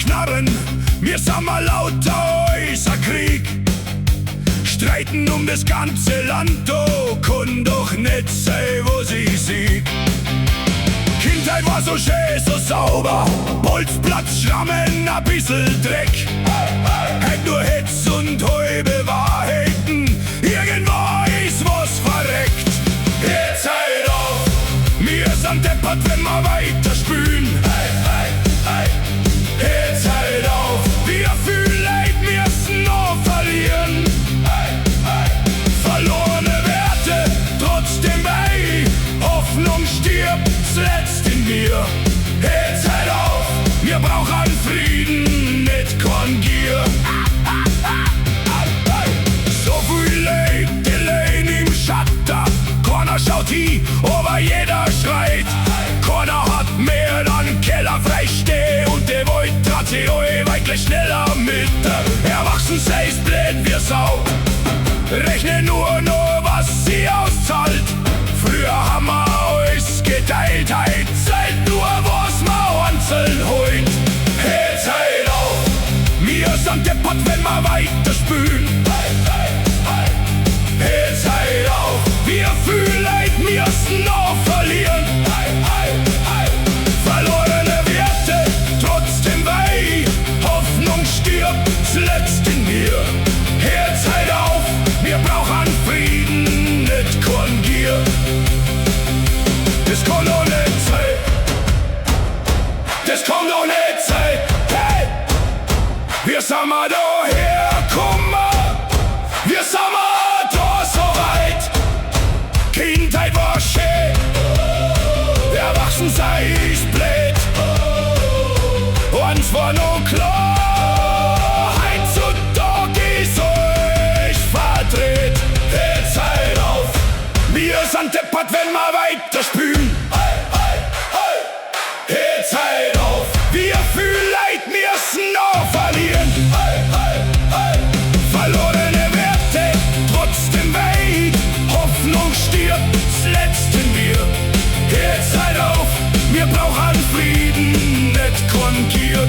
Knarren, wir sind mal lauter unser Krieg. Streiten um das ganze Land, oh, kann doch nicht sein, wo sie siegt. Kindheit war so schön, so sauber, Bolzplatz, Schrammen, a bissel Dreck. Heut nur Hetz und halbe Wahrheiten, irgendwo ist was verreckt. Jetzt halt auf, wir sind deppert, wenn wir weiter spülen. Jetzt halt auf, wir fühlen Leid, müssen noch verlieren. Verlorene Werte, trotzdem bei Hoffnung stirbt zuletzt in mir. Jetzt halt auf, wir brauchen Frieden, nicht Kongier. So viel Leid, die lehnen im Schatten, keiner schaut hin, aber jeder schreit. Keiner hat mehr dann Keller freistehen und die wollt trat sie weitlich schneller mit. Erwachsen seist blöd wie Sau, rechne nur was sie auszahlt. Früher haben wir alles geteilt, heut zählt nur was man einzeln holt. Jetzt halt auf, wir sind deppert, wenn wir weiter spülen. Jetzt halt auf, wir fühlen Leid, müssen noch verlieren. Verlorene Werte, trotzdem weh, Hoffnung stirbt zuletzt in mir. Jetzt halt auf, wir brauchen Frieden, nicht Kongier. Das kann doch nicht sein, das kann doch nicht sein. Hey, wir sind mal daher, komm mal, wir sind mal da so weit. Kindheit war schön, erwachsen sei ich blöd. Uns war nur klar, heutzutage ist euch verdreht. Jetzt halt auf, wir sind deppert, wenn wir weiter spülen. Jetzt halt auf, wir fühlen Leid, müssen noch verlieren. Verlorene Werte, trotzdem weit, Hoffnung stirbt zuletzt in mir. Jetzt halt auf, wir brauchen Frieden, nicht Kongier.